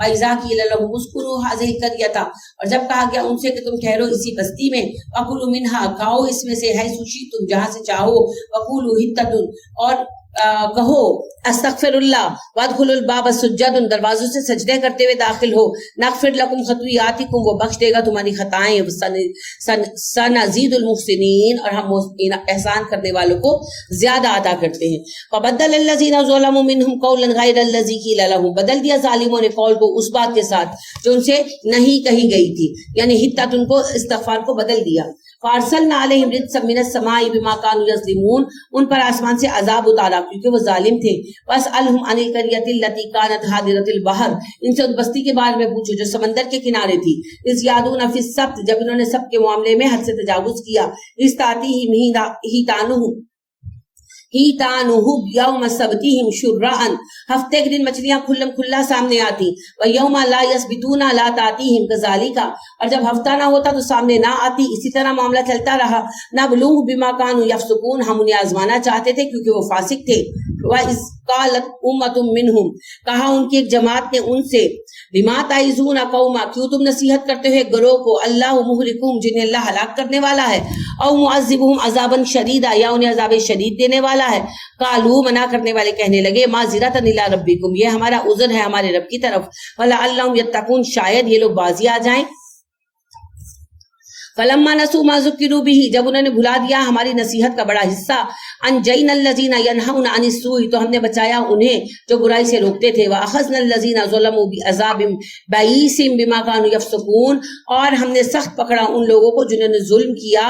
فَإِذَا قِيلَ لَهُمُ اسْكُنُوا هَٰذِهِ الْقَرْيَةَ، اور جب کہا گیا ان سے کہ تم ٹھہرو اسی بستی میں، وَكُلُوا مِنْهَا، کھاؤ اس میں سے، حَيْثُ شِئْتُمْ جہاں سے چاہو، وَقُولُوا حِطَّةٌ، اور کہو استغفر اللہ، وادخلوا الباب سجدا، دروازوں سے سجدے کرتے ہوئے داخل ہو، نغفر لکم خطویاتکم، وہ بخش دے گا تمہاری خطائیں، سنزید المحسنین، اور ہم احسان کرنے والوں کو زیادہ عطا کرتے ہیں۔ فبدل الذین ظلموا منہم قولا غیر الذی قیل لہم، بدل دیا ظالموں نے قول کو اس بات کے ساتھ جو ان سے نہیں کہی گئی تھی، یعنی حطت ان کو استغفار کو بدل دیا۔ فارسلنا علیہم رجزا من السماء بما كانوا یظلمون، ان پر آسمان سے عذاب اتارا کیونکہ وہ ظالم تھے۔ واسألہم عن القریۃ التی كانت حاضرۃ البحر، ان سے اس بستی کے بارے میں پوچھو جو سمندر کے کنارے تھی۔ اذ یعدون فی السبت، جب انہوں نے سب کے معاملے میں حد سے تجاوز کیا۔ اذ تأتیہم حیتانہم یوم سبتہم شرعا، ہفتے کے دن مچھلیاں کھلم کھلا سامنے آتی، ویوم لا یسبتون لا تأتیہم کذالک، اور جب ہفتہ نہ ہوتا تو سامنے نہ آتی، اسی طرح معاملہ چلتا رہا۔ نبلوہ بما کانوا یفسقون، ہم انہیں آزمانا چاہتے تھے کیونکہ وہ فاسق تھے۔ وَإِذْ قَالَتْ أُمَّةٌ مِّنْهُمْ، کہا ان کی ایک جماعت نے ان سے، بِمَا تَعِظُونَ قَوْمًا، کیوں تم نصیحت کرتے ہوئے گروہ کو، اللہ مہلکہم، جنہیں اللہ ہلاک کرنے والا ہے، او معذبہم عذابا شدیدا، یا انہیں عذاب شدید دینے والا ہے۔ قالوا، منع کرنے والے کہنے لگے، معذرۃ الی ربکم، یہ ہمارا عذر ہے ہمارے رب کی طرف، وَلَعَلَّهُمْ يَتَّقُونَ، شاید یہ لوگ بازی آ جائیں۔ فلما نسوا ما ذکروا به، جب انہوں نے بھلا دیا ہماری نصیحت کا بڑا حصہ، انجینا الذین ینہون عن السوء، تو ہم نے بچایا انہیں جو برائی سے روکتے تھے، واخذنا الذین ظلموا بعذاب بئیس بما كانوا یفسقون، اور ہم نے سخت پکڑا ان لوگوں کو جنہوں نے ظلم کیا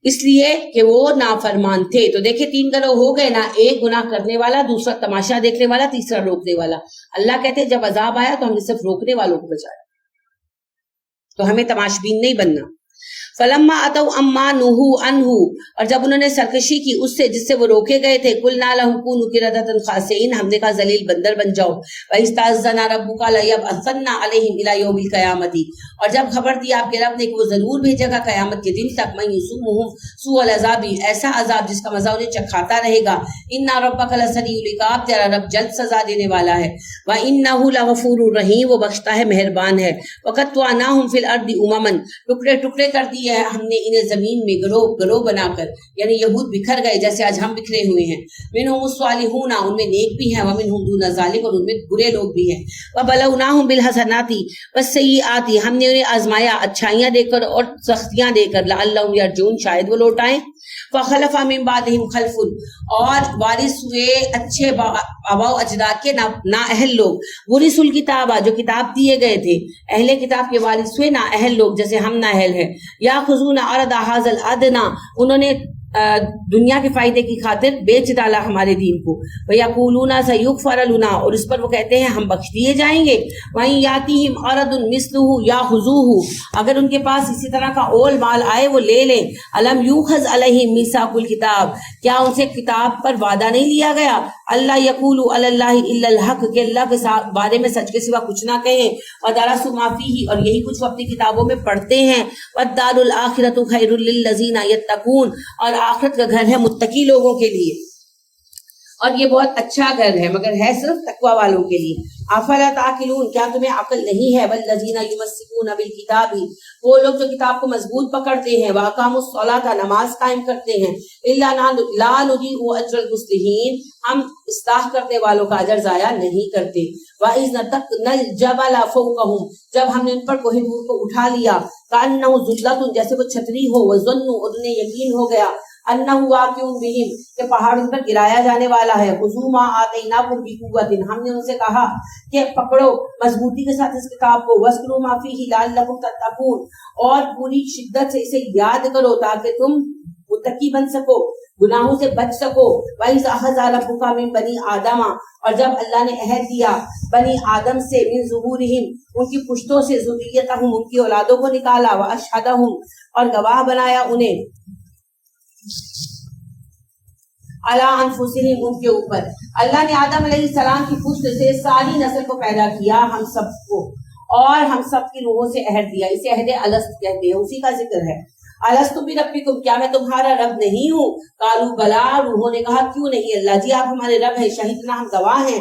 اس لیے کہ وہ نافرمان تھے۔ تو دیکھیں تین گروہ ہو گئے نا، ایک گناہ کرنے والا، دوسرا تماشا دیکھنے والا، تیسرا روکنے والا۔ اللہ کہتے ہیں جب عذاب آیا تو ہم نے صرف روکنے والوں کو بچایا، تو ہمیں تماشبین نہیں بننا۔ فلما اتوا عما نهوا عنہ، اور جب انہوں نے سرکشی کی اس سے جس سے وہ روکے گئے تھے، قلنا لهم كونوا قردة خاسئین، ہم نے کہا ذلیل بندر بن جاؤ۔ واستأذن ربک لیبعثن علیہم الی یوم القیامۃ، اور جب خبر دی آپ کے رب نے کہ وہ ضرور بھیجے گا قیامت کے دن تک، من یسومہم سوء العذاب، ایسا عذاب جس کا مزہ انہیں چکھاتا رہے گا۔ ان ربک لسریع العقاب، تیرا رب جلد سزا دینے والا ہے۔ وانہ لغفور رحیم، وہ بخشتا ہے مہربان ہے۔ وقطعناہم فی الارض امما، ٹکڑے ٹکڑے کر دیے ہم نے انہیں زمین میں گروہ گروہ بنا کر، یعنی یہود بکھر گئے جیسے آج ہم بکھرے ہوئے ہیں۔ منہم الصالحون، ان میں نیک بھی ہیں، ومنہم دون ذالک، اور ان میں برے لوگ بھی ہیں۔ وبلوناہم بالحسنات والسیئات، ہم نے انہیں آزمایا اچھائیاں دے کر اور سختیاں دے کر، لعلہم یرجعون، شاید وہ لوٹ آئیں۔ فخلف من بعدہم خلف، اور وارث ہوئے اچھے آباء و اجداد کے نااہل لوگ، ورثوا الکتاب، جو کتاب دیے گئے تھے، اہل کتاب کے وارث ہوئے نااہل لوگ جیسے ہم نااہل ہیں۔ یاخذون عرض ھذا الادنی، انہوں نے دنیا کے فائدے کی خاطر بیچ ڈالا ہمارے دین کو۔ وَيَقُولُونَ سَيُغْفَرَ لَنَا، اور اس پر وہ کہتے ہیں ہم بخش دیے جائیں گے۔ وَإِن يَأْتِهِمْ عَرَضٌ مِثْلُهُ يَأْخُذُوهُ، اگر ان کے پاس اسی طرح کا اول مال آئے وہ لے لیں۔ أَلَمْ يُؤْخَذْ عَلَيْهِمْ مِيثَاقُ الْكِتَابِ، کیا ان سے کتاب پر وعدہ نہیں لیا گیا؟ اللہ يَقُولُوا عَلَى اللَّهِ إِلَّا الْحَقَّ، کہ اللہ کے بارے میں سچ کے سوا کچھ نہ کہیں۔ وَدَرَسُوا مَا فِيهِ، اور یہی کچھ وہ اپنی کتابوں میں پڑھتے ہیں۔ وَالدَّارُ الْآخِرَةُ خَيْرٌ لِّلَّذِينَ يَتَّقُونَ، اور آخرت کا گھر ہے متقی لوگوں کے لیے، اور یہ بہت اچھا گھر ہے مگر ہے صرف تقوی والوں کے لیے۔ افلا تعقلون، کیا تمہیں عقل نہیں ہے؟ والذین یمسکون بالکتاب، وہ لوگ جو کتاب کو مضبوط پکڑتے ہیں، واقاموا الصلاۃ، نماز قائم کرتے ہیں، الا لا نضیع اجر المصلحین، ہم اصلاح کرنے والوں کا اجر ضائع نہیں کرتے۔ واذ نتقنا الجبل فوقهم، جب ہم نے ان پر کوہ طور کو اٹھا لیا، کانہ ذلۃ، جیسے وہ چھتری ہو، وظنوا، اور انہیں یقین ہو گیا، انہ واقع بہم، کہ پہاڑ ان پر گرایا جانے والا ہے۔ خذوا ما آتیناکم بقوۃ، ہم نے ان سے کہا کہ پکڑو مضبوطی کے ساتھ اس کتاب کو، واذکروا ما فیہ لعلکم تتقون، اور پوری شدت سے اسے یاد کرو تاکہ تم متقی بن سکو، گناہوں سے بچ سکو۔ وَإِذْ أَخَذَ رَبُّكَ مِن بَنِي آدَمَ، اور جب اللہ نے عہد دیا بنی آدم سے، من ظہورہم، ان کی پشتوں سے، ذریتہم، ان کی اولادوں کو نکالا، وَأَشْهَدَهُمْ، اور گواہ بنایا انہیں، علی انفسہم، ان کے اوپر۔ اللہ نے آدم علیہ السلام کی پشت سے ساری نسل کو پیدا کیا، ہم سب کو، اور ہم سب کی روحوں سے عہد دیا، اسے عہد الست کہتے ہیں، اسی کا ذکر ہے۔ الست بربکم، کیا میں تمہارا رب نہیں ہوں؟ قالوا بلا، روحوں نے کہا کیوں نہیں اللہ جی، آپ ہمارے رب ہیں، شہیدنا، ہم گواہ ہیں،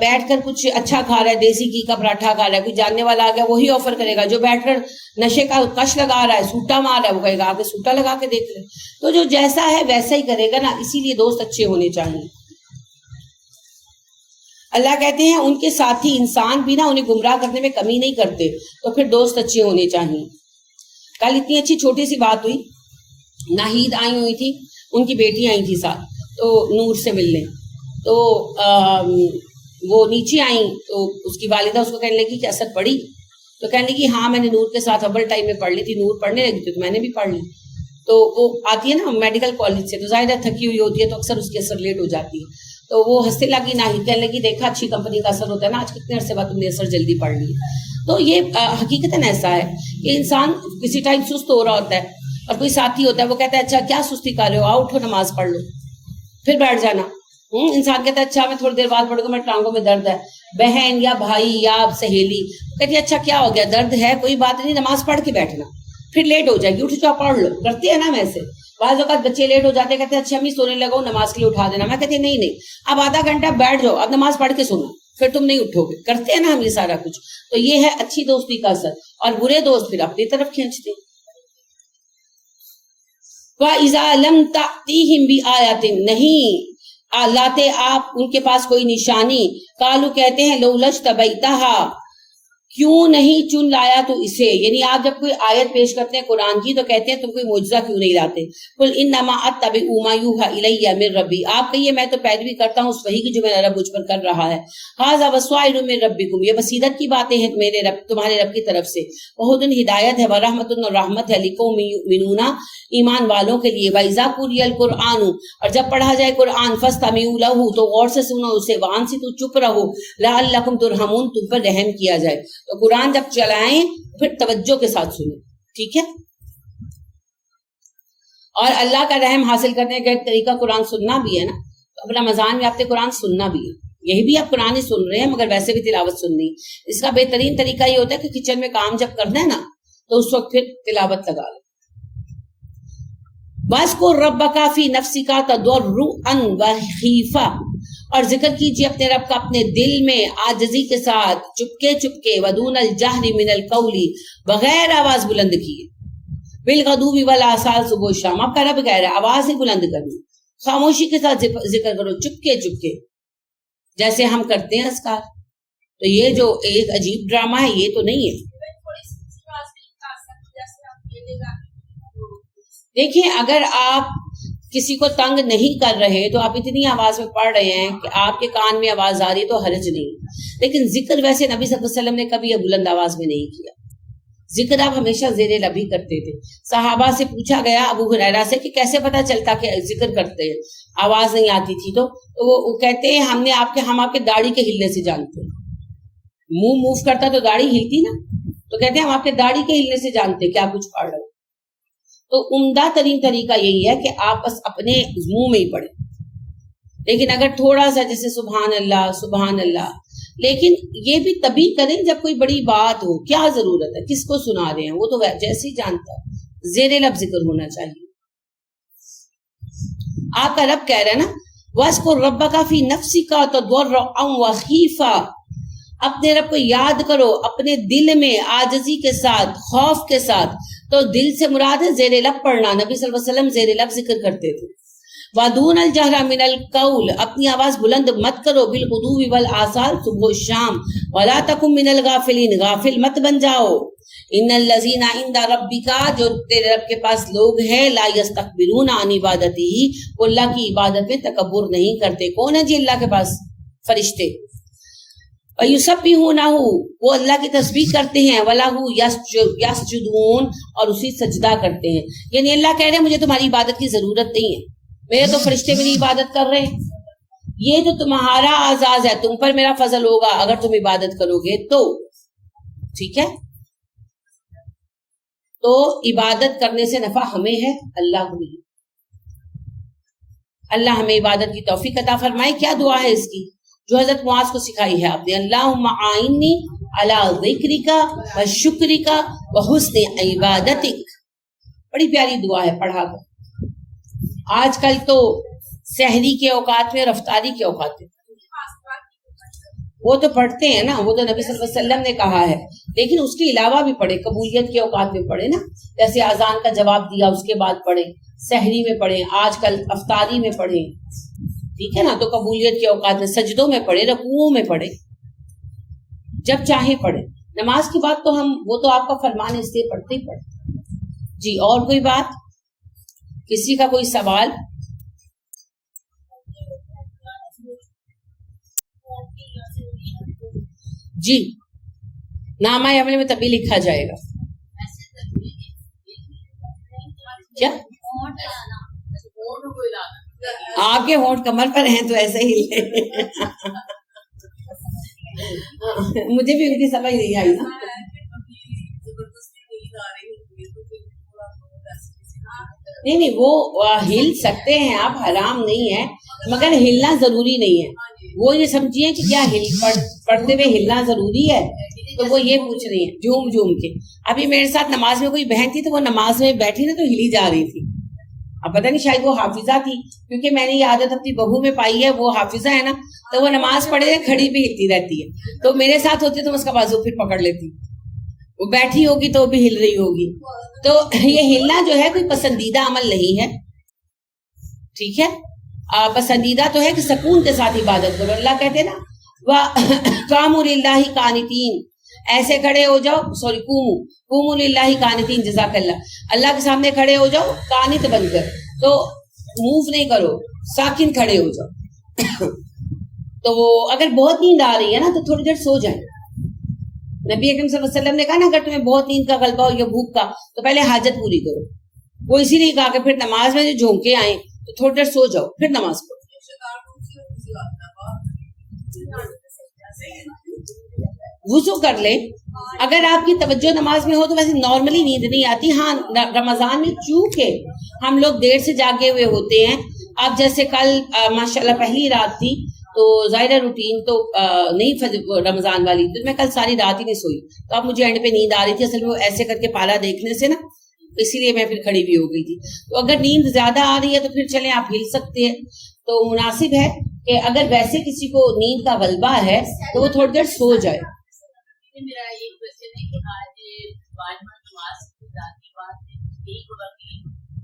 بیٹھ کر کچھ اچھا کھا رہا ہے، دیسی گھی کا پراٹھا کھا رہا ہے، کوئی جاننے والا آ گیا وہی آفر کرے گا. جو بیٹھ کر نشے کا کش لگا رہا ہے، سوٹا مار رہا ہے، وہ کہے گا آ کے سوٹا لگا کے دیکھ لے. تو جو جیسا ہے ویسا ہی کرے گا نا. اسی لیے دوست اچھے ہونے چاہیے. اللہ کہتے ہیں ان کے ساتھی انسان بھی نا انہیں گمراہ کرنے میں کمی نہیں کرتے، تو پھر دوست اچھے ہونے چاہیے. کل اتنی اچھی چھوٹی سی بات ہوئی، ناہید آئی ہوئی تھی، ان کی بیٹی آئی تھی ساتھ، تو نور سے ملنے. تو وہ نیچے آئیں تو اس کی والدہ اس کو کہنے لگی کہ اثر پڑھی؟ تو کہنے لگی ہاں میں نے نور کے ساتھ اول ٹائم میں پڑھ لی تھی، نور پڑھنے لگی تھی تو میں نے بھی پڑھ لی. تو وہ آتی ہے نا میڈیکل کالج سے، تو ظاہر ہے تھکی ہوئی ہوتی ہے تو اکثر اس کی اثر لیٹ ہو جاتی ہے. تو وہ ہنسنے لگی، ناہید کہنے لگی دیکھا اچھی کمپنی کا اثر ہوتا ہے نا، آج کتنے عرصے بعد تم نے اثر جلدی پڑھ لی. تو یہ حقیقتاً ایسا ہے کہ انسان کسی ٹائم سست ہو رہا ہوتا ہے اور کوئی ساتھی ہوتا ہے وہ کہتا ہے اچھا کیا سستی کر رہے ہو، آؤ اٹھو نماز پڑھ لو، پھر بیٹھ جانا. انسان کہتا ہے اچھا میں تھوڑی دیر بعد پڑھوں گا، میں ٹانگوں میں درد ہے. بہن یا بھائی یا سہیلی کہتی ہے اچھا کیا ہو گیا، درد ہے کوئی بات نہیں، نماز پڑھ کے بیٹھنا، پھر لیٹ ہو جائے گی، اٹھ جاؤ پڑھ لو. کرتے ہیں نا ویسے. بعض اوقات بچے لیٹ ہو جاتے ہیں، کہتے ہیں اچھا امی سونے لگاؤ نماز کے لیے اٹھا دینا. میں کہتی نہیں نہیں، اب آدھا گھنٹہ بیٹھ جاؤ، اب نماز پڑھ کے سونا، پھر تم نہیں اٹھو گے. کرتے ہیں نا ہم یہ سارا کچھ. تو یہ ہے اچھی دوستی کا اثر. اور برے دوست پھر اپنی طرف کھینچتے. وَإِذَا لَمْ تَأْتِهِمْ بِآيَةٍ، نہیں لاتے آپ ان کے پاس کوئی نشانی، قالوا کہتے ہیں لَوْ لَاجْتَبَيْتَهَا، کیوں نہیں چن لایا تو اسے. یعنی آپ جب کوئی آیت پیش کرتے ہیں قرآن کی تو کہتے ہیں تم کوئی معجزہ کیوں نہیں لاتے. قُلْ إِنَّمَا أَتَّبِعُ مَا يُوحَىٰ إِلَيَّ مِن رَبِّي، آپ کہیے میں تو پیروی کرتا ہوں اس وحی کی جو میرا رب مجھ پر کر رہا ہے. هَٰذَا بَصَائِرٌ مِن رَبِّكُمْ، یہ بصیرت کی باتیں ہیں میرے رب تمہارے رب کی طرف سے. وَهُدًى ہدایت ہے، وَرَحْمَةٌ اور رحمت ہے، لِقَوْمٍ يُؤْمِنُونَ ایمان والوں کے لیے. وَإِذَا قُرِئَ الْقُرْآنُ، اور جب پڑھا جائے قرآن، فَاسْتَمِعُوا لَهُ، تو غور سے سنو اسے، وَأَنصِتُوا چپ رہو، لَعَلَّكُمْ تُرْحَمُونَ تم پر رحم کیا جائے. تو قرآن جب چلائیں پھر توجہ کے ساتھ سنیں، ٹھیک ہے. اور اللہ کا رحم حاصل کرنے کا ایک طریقہ قرآن سننا بھی ہے نا. تو اب رمضان میں آپ نے قرآن سننا بھی ہے، یہی بھی آپ قرآن ہی سن رہے ہیں مگر ویسے بھی تلاوت سننی. اس کا بہترین طریقہ یہ ہوتا ہے کہ کچن میں کام جب کرنا ہے نا تو اس وقت پھر تلاوت لگا لو. وَاذْكُر رَبَّكَ فِي نَفْسِكَ تَضَرُّعًا وَخِيفَةً، اور ذکر کیجئے اپنے رب کا اپنے دل میں عاجزی کے ساتھ، چپکے چپکے. وَدُونَ الْجَهْرِ مِنَ الْقَوْلِ، بغیر آواز بلند کیے. بِالْغُدُوِّ وَالْآصَالِ، صبح و شام. آپ کا رب کہہ رہا ہے آواز ہی بلند کرنی، خاموشی کے ساتھ ذکر کرو، چپکے چپکے جیسے ہم کرتے ہیں اذکار. تو یہ جو ایک عجیب ڈرامہ ہے یہ تو نہیں ہے. دیکھیں اگر آپ کسی کو تنگ نہیں کر رہے تو آپ اتنی آواز میں پڑھ رہے ہیں کہ آپ کے کان میں آواز آ رہی تو حرج نہیں. لیکن ذکر ویسے نبی صلی اللہ علیہ وسلم نے کبھی بلند آواز میں نہیں کیا. ذکر آپ ہمیشہ زیر لب ہی کرتے تھے. صحابہ سے پوچھا گیا ابو ہریرہ سے کہ کیسے پتہ چلتا کہ ذکر کرتے ہیں، آواز نہیں آتی تھی. تو وہ کہتے ہیں ہم آپ کے داڑھی کے ہلنے سے جانتے ہیں. منہ موو کرتا تو داڑھی ہلتی نا، تو کہتے ہیں ہم آپ کے داڑھی کے ہلنے سے جانتے کیا کچھ پڑھ رہے. تو عمدہ ترین طریقہ یہی ہے کہ آپ بس اپنے منہ میں ہی پڑھیں. لیکن اگر تھوڑا سا جیسے سبحان اللہ، لیکن یہ بھی تبھی کریں جب کوئی بڑی بات ہو. کیا ضرورت ہے، کس کو سنا رہے ہیں، وہ تو جیسے ہی جانتا ہے. زیر لب ذکر ہونا چاہیے. آپ کا رب کہہ رہا ہے نا وَاذْكُر رَبَّكَ فِي نَفْسِكَ تَضَرُّعًا وَخِيفَةً، اپنے رب کو یاد کرو اپنے دل میں عاجزی کے ساتھ، خوف کے ساتھ. تو دل سے مراد ہے زیر لب پڑھنا. نبی صلی اللہ علیہ وسلم زیر لب ذکر کرتے تھے. وَدُونَ الْجَهْرَ مِنَ الْقَوْلِ، اپنی آواز بلند مت کرو. بِالْغُدُوِّ وَالْآصَالِ، صبح و شام. وَلَا تَكُن مِنَ الْغَافِلِينَ، غافل مت بن جاؤ. إِنَّ الَّذِينَ عِندَ رَبِّكَ، جو تیرے رب کے پاس لوگ ہیں، لَا يَسْتَكْبِرُونَ عَنْ عِبَادَتِهِ، وہ اللہ کی عبادت میں تکبر نہیں کرتے. کون ہے جی اللہ کے پاس؟ فرشتے. وَيُسَبِّحُونَهُ، وہ اللہ کی تسبیح کرتے ہیں. وَلَهُ يَسْجُدُونَ، اور اسی سجدہ کرتے ہیں. یعنی اللہ کہہ رہے ہیں مجھے تمہاری عبادت کی ضرورت نہیں ہے، میرے تو فرشتے میری عبادت کر رہے ہیں. یہ تو تمہارا اعزاز ہے، تم پر میرا فضل ہوگا اگر تم عبادت کرو گے تو. ٹھیک ہے، تو عبادت کرنے سے نفع ہمیں ہے، اللہ کو نہیں. اللہ ہمیں عبادت کی توفیق عطا فرمائے. کیا دعا ہے اس کی جو حضرت معاذ کو سکھائی ہے آپ نے؟ اللہم اعنی علی ذکرک و شکرک و حسن عبادتک. بڑی پیاری دعا ہے، پڑھا کر. آج کل تو سحری کے اوقات میں رفتاری کے اوقات میں وہ تو پڑھتے ہیں نا, وہ تو نبی صلی اللہ علیہ وسلم نے کہا ہے, لیکن اس کے علاوہ بھی پڑھے, قبولیت کے اوقات میں پڑھے نا, جیسے اذان کا جواب دیا اس کے بعد پڑھے, سحری میں پڑھے, آج کل افطاری میں پڑھے, ٹھیک ہے نا, تو قبولیت کے اوقات میں سجدوں میں پڑھے, رکوعوں میں پڑھے, جب چاہے پڑھے. نماز کی بات تو ہم, وہ تو آپ کا فرمان ہے, اس لیے پڑھتے ہی پڑھتے. جی اور کوئی بات, کسی کا کوئی سوال؟ جی نامہ عمل میں تبھی لکھا جائے گا. کیا آپ کے ہونٹ کمر پر ہیں تو ایسے ہی لے. مجھے بھی ان کی سمجھ نہیں آئی نا. نہیں وہ ہل سکتے ہیں آپ, حرام نہیں ہے, مگر ہلنا ضروری نہیں ہے. وہ یہ سمجھیے کہ کیا پڑھتے ہوئے ہلنا ضروری ہے, تو وہ یہ پوچھ رہی ہے جھوم جھوم کے. ابھی میرے ساتھ نماز میں کوئی بہن تھی, تو وہ نماز میں بیٹھی نا تو ہلی جا رہی تھی. اب پتہ نہیں شاید وہ حافظہ تھی, کیونکہ میں نے یہ عادت اپنی بہو میں پائی ہے, وہ حافظہ ہے نا, تو وہ نماز پڑھے کھڑی بھی ہلتی رہتی ہے. تو میرے ساتھ ہوتی تو میں اس کا بازو پھر پکڑ لیتی, وہ بیٹھی ہوگی تو بھی ہل رہی ہوگی. تو یہ ہلنا جو ہے کوئی پسندیدہ عمل نہیں ہے, ٹھیک ہے. پسندیدہ تو ہے کہ سکون کے ساتھ عبادت کرو. اللہ کہتے ہیں نا وَقَامُوا لِلَّهِ قَانِتِينَ, ایسے کھڑے ہو جاؤ, سوری قُومُوا لِلَّهِ قَانِتِينَ, جزاک اللہ, اللہ کے سامنے کھڑے ہو جاؤ قانت بن کر, تو موو نہیں کرو, ساکن کھڑے ہو جاؤ. تو وہ اگر بہت نیند آ رہی ہے نا تو تھوڑی دیر سو جائیں. نبی اکرم صلی اللہ علیہ وسلم نے کہا نا اگر تمہیں بہت نیند کا غلبہ ہو یا بھوک کا تو پہلے حاجت پوری کرو. وہ اسی لیے کہا کہ پھر نماز میں جو جھونکے آئیں تو تھوڑی دیر سو جاؤ پھر نماز پڑھو. وضو کر لیں. اگر آپ کی توجہ نماز میں ہو تو ویسے نارملی نیند نہیں آتی. ہاں رمضان میں چونکہ ہم لوگ دیر سے جاگے ہوئے ہوتے ہیں, اب جیسے کل ماشاءاللہ پہلی رات تھی تو ظاہر روٹین تو نہیں رمضان والی, تو میں کل ساری رات ہی نہیں سوئی, تو اب مجھے اینڈ پہ نیند آ رہی تھی. اصل میں وہ ایسے کر کے پالا دیکھنے سے نا, اسی لیے میں پھر کھڑی بھی ہو گئی تھی. تو اگر نیند زیادہ آ رہی ہے تو پھر چلیں آپ ہل سکتے ہیں. تو مناسب ہے کہ اگر ویسے کسی کو نیند کا غلبہ ہے تو وہ تھوڑی دیر سو جائے. میرا یہ کوشچن ہے کہ آج باجمہ نماز کی بات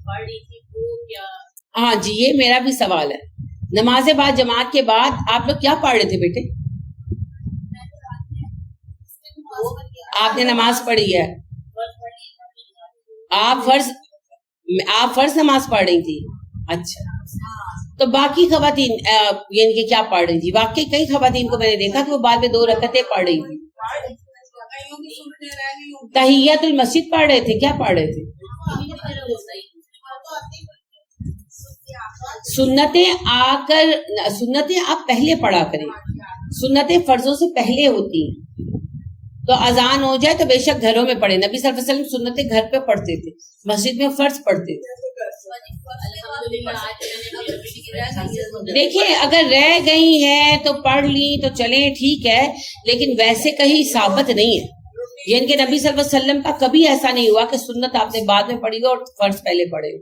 پڑھ رہی تھی وہ کیا؟ ہاں جی یہ میرا بھی سوال ہے. نماز بعد جماعت کے بعد آپ لوگ کیا پڑھ رہے تھے بیٹے؟ آپ نے نماز پڑھی ہے, آپ فرض نماز پڑھ رہی تھی. اچھا, تو باقی خواتین یعنی کہ کیا پڑھ رہی تھی؟ واقعی کئی خواتین کو میں نے دیکھا کہ وہ بعد میں 2 رکعتیں پڑھ رہی تھی. تحیت المسجد پڑھ رہے تھے, کیا پڑھ رہے تھے؟ سنتیں آپ پہلے پڑھا کریں. سنتیں فرضوں سے پہلے ہوتی ہیں. تو اذان ہو جائے تو بے شک گھروں میں پڑھے. نبی صلی اللہ علیہ وسلم سنتیں گھر پہ پڑھتے تھے, مسجد میں فرض پڑھتے تھے. دیکھیں اگر رہ گئی ہیں تو پڑھ لی تو چلیں ٹھیک ہے, لیکن ویسے کہیں ثابت نہیں ہے. یعنی کہ نبی صلی اللہ علیہ وسلم کا کبھی ایسا نہیں ہوا کہ سنت آپ نے بعد میں پڑھی ہو اور فرض پہلے پڑھے ہو.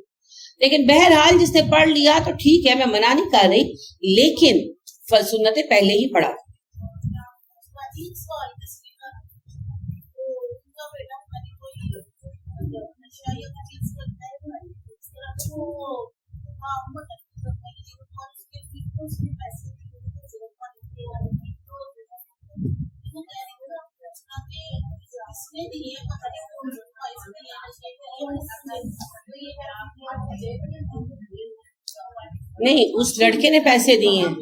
لیکن بہرحال جس نے پڑھ لیا تو ٹھیک ہے, میں منع نہیں کر رہی, لیکن سنتیں پہلے ہی پڑھا. نہیں اس لڑکے نے پیسے دیے ہیں.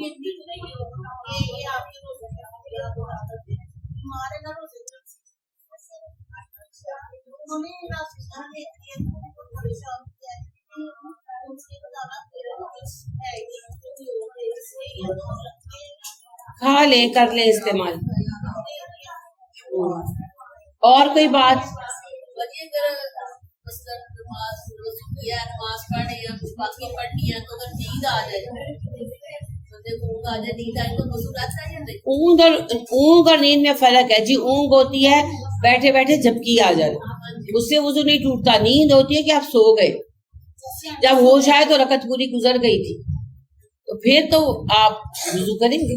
کھا لیں کر لیں استعمال. اور کوئی بات؟ نماز پڑھنے یا کچھ باقی پڑھنی ہے تو اگر نیند آ جائے اونگ اور نیند میں فرق ہے جی. اونگ ہوتی ہے بیٹھے بیٹھے جھپکی آ جائے, اس سے وضو نہیں ٹوٹتا. نیند ہوتی ہے کہ آپ سو گئے, جب ہوش آئے تو رکعت پوری گزر گئی تھی, تو پھر تو آپ وضو کریں گے.